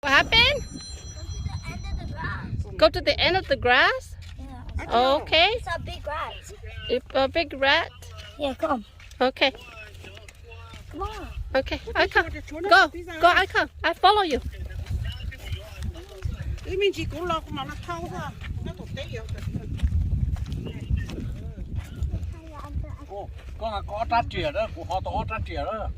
What happened? Go to the end of the grass? Yeah. Oh, okay. It's a big rat. A big rat? Yeah, come. Okay. Come on. Okay, I come. Go, I come. I follow you. Con có trát chìa đó, họ to trát chìa đó.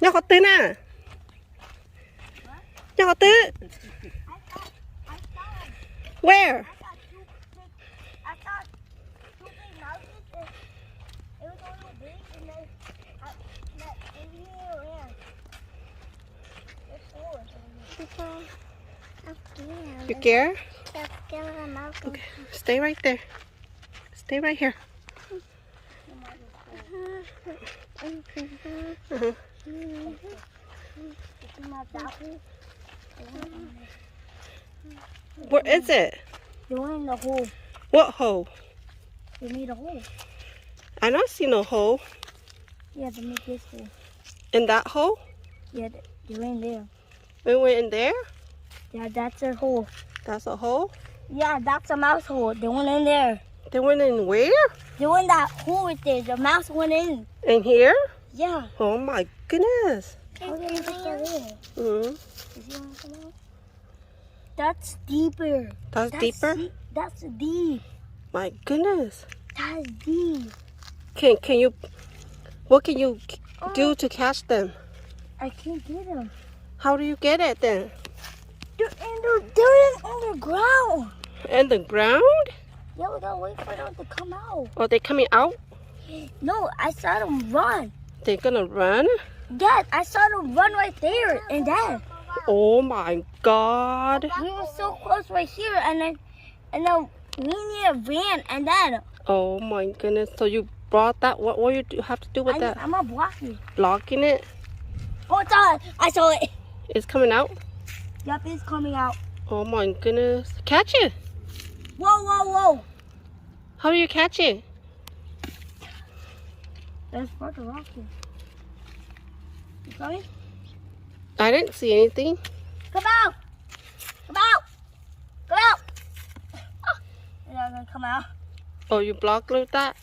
Nhóc có tứ nè. Nhóc có tứ. Where? I saw two big mouses. It was a little big, and then in here, yeah. There's four. I'm scared. You care? I'm scared of the mouse. Okay, stay right there. Stay right here. Uh-huh. Where is it? The one in the hole. What hole? They made a hole. I don't see no hole. Yeah, they made this hole. In that hole? Yeah, they went in there. We went in there? Yeah, that's their hole. That's a hole? Yeah, that's a mouse hole. They went in there. They went in where? They went in that hole right there. The mouse went in. In here? Yeah. Oh my goodness. How did you get there? Mm-hmm. Does he want to come out? That's deeper. That's deeper? That's deep. My goodness. That's deep. Can you, what can you do to catch them? I can't get them. How do you get it then? They're on the ground. In the ground? Yeah, we gotta wait for them to come out. Are they coming out? No, I saw them run. They're gonna run? Dad, I saw them run right there. And Dad, Oh my God. we were so close right here. And then we need a van. And then Oh my goodness. So you brought that? What do you have to do with that? I'm gonna block it. Blocking it? Oh, it's on. I saw it. It's coming out? Yep, it's coming out. Oh my goodness. Catch it. Whoa, whoa, whoa. How do you catch it? There's part of rocket. You coming? I didn't see anything. Come out! Come out! Come out! Oh, they're not gonna come out. Oh, you blocked with that?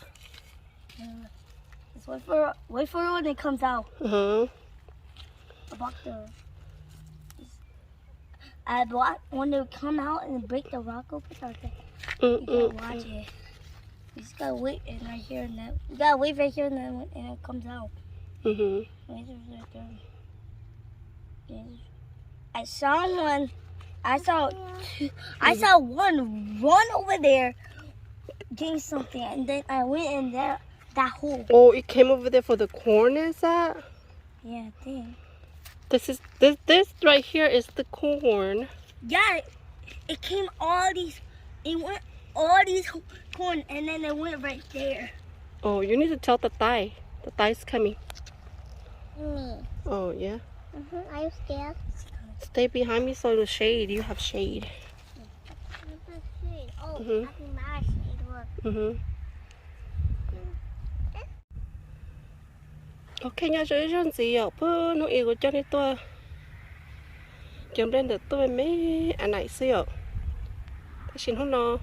Just wait for it when it comes out. Uh-huh. I block when they come out and break the rock open. You gotta watch it. You just gotta wait and right here and then you gotta wait right here and then when it comes out. Mm-hmm. Wait right there. I saw one. I saw two. I saw one run over there, getting something, and then I went in there that hole. Oh, it came over there for the corn, is that? Yeah, I think. This right here is the corn. Yeah, it came all these. It went all these corn, and then it went right there. Oh, you need to tell the thigh. The thigh's coming. Me. Oh, yeah. Are you scared? Stay behind me so it'll shade. You have shade. Oh, Mhm. I think my shade works. Mm-hmm. Ok nha, rồi rồi gì ở bữa nó yêu cho nên tôi chấm lên được tôi mấy anh này xíu. Thế xin hôm nó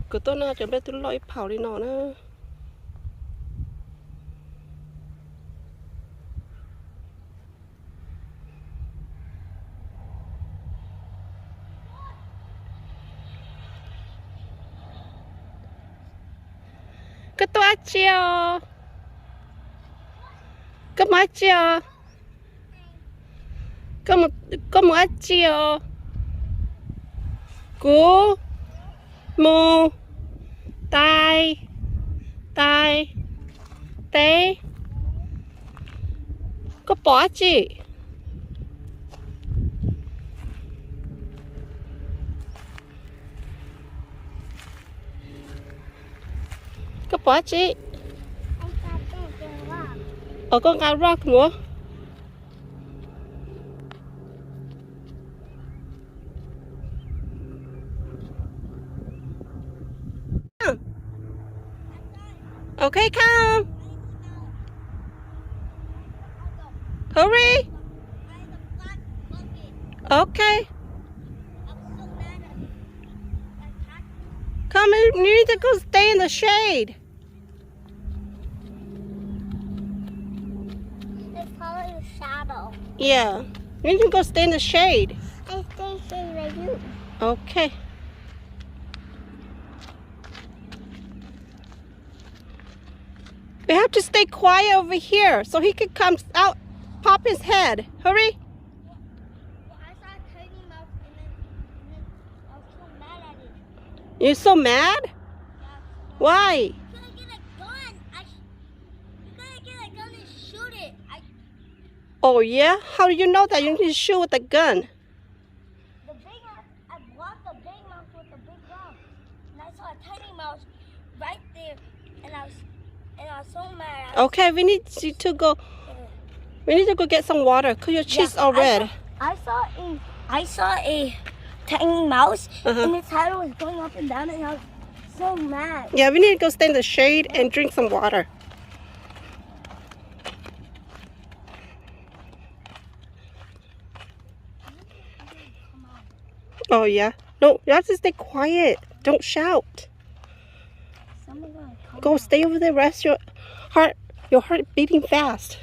cứ tôi na chấm lên tôi lội phào đi nó nữa. Cái tôi chiều cái mấy chiều có một chiều cú mù tai tai té có bỏ chị có bỏ chị ở con cá rock nữa. Okay, come. Hurry. Okay. Come in. You need to go stay in the shade. It's probably a shadow. Yeah. You need to go stay in the shade. I stay here like you. Okay. We have to stay quiet over here so he can come out, pop his head. Hurry. Well, I saw a tiny mouse and then I was so mad at it. You're so mad? Yeah. Why? You gotta get a gun. You gotta get a gun and shoot it. Oh yeah? How do you know that? You need to shoot with a gun. The big mouse, I blocked the big mouse with the big rock. And I saw a tiny mouse right there. And I was so mad. Okay, we need to go. We need to go get some water because your cheeks are red. I saw a tiny mouse Uh-huh. and its head was going up and down and I was so mad. Yeah, we need to go stay in the shade and drink some water. Oh yeah. No, you have to stay quiet. Don't shout. Someone's gonna come Go stay over there. Rest your heart beating fast.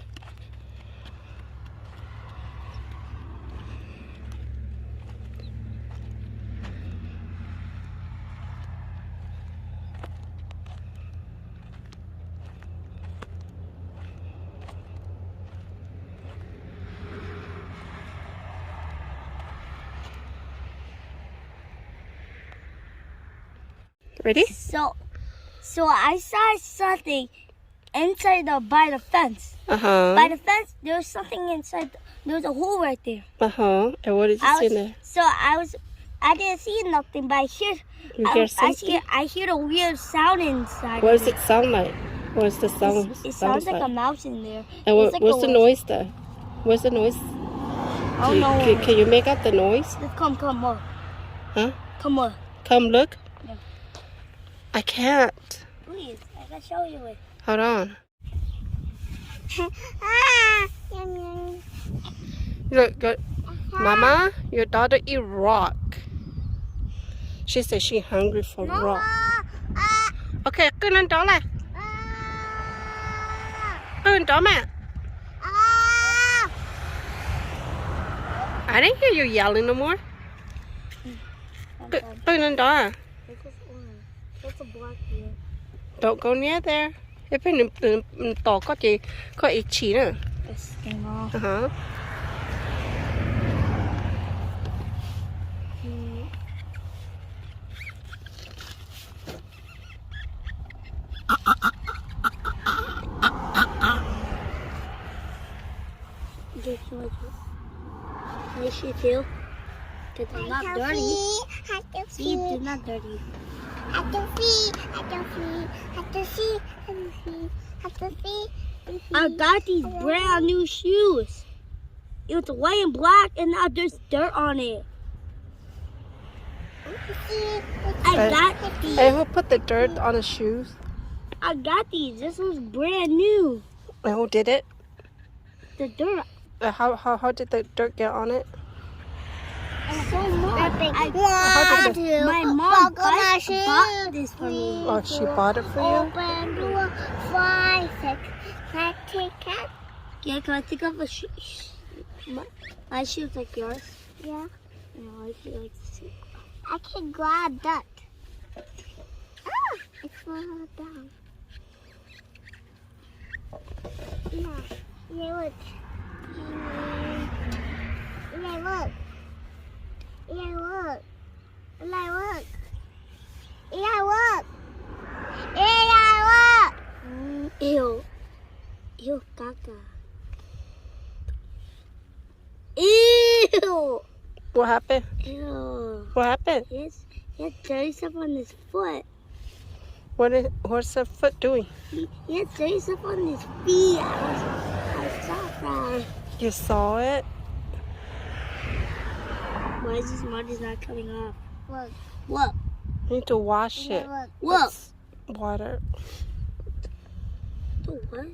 Ready? So I saw something inside by the fence. Uh-huh. By the fence, there was something inside. There was a hole right there. Uh-huh. And what did you see in there? I didn't see nothing, but You hear something? I hear a weird sound inside. What does it sound like? What does the sound It sounds like a mouse in there. And It's like what's a the noise there? What's the noise? Oh no! Can you make out the noise? Come on. Huh? Come on. Come look. Yeah. I can't. Please, I can show you it. Hold on. Look. Mama, your daughter eat rock. She said she hungry for rock. Okay, cứ lên đó lại. Cứ lên đó mẹ. I didn't hear you yelling no more. Cứ lên đó à? That's a black deer. Don't go near there. If you to có ý chí nữa. It's skin off. Uh-huh. Can she feel? Because they're not dirty. See, they're not dirty. I got these brand new shoes. It was white and black, and now there's dirt on it. I got these. Hey, who put the dirt on the shoes? I got these. This was brand new. And who did it? The dirt. How did the dirt get on it? So much. My mom bought this for me. Oh, she bought it for you? Open door, 5, 6, 7, 8, 10. Yeah, can I take off a shoe? My shoes like yours? Yeah. No, I feel like this. I can grab that. Ah, it's falling down. Yeah. Yeah, look. Yeah, look. Yeah, look. Yeah, look. Yeah, look. Yeah, look. Ew. Ew, caca. Ew. What happened? Ew. What happened? He has dirty stuff on his foot. What's the foot doing? He has dirty stuff on his feet. I saw that. You saw it? Why is this mud is not coming off? Look. Look. You need to wash it. Look. It's water. The what?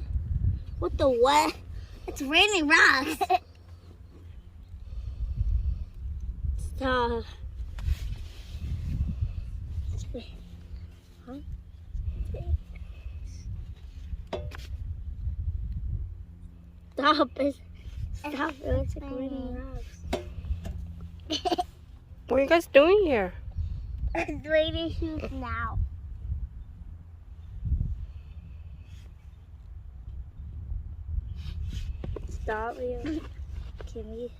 What the what? It's raining rocks. Stop. Huh? Stop it. Stop it. It's like raining rocks. What are you guys doing here? It's raining shoes now. Stop, Leo. Can we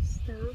stop?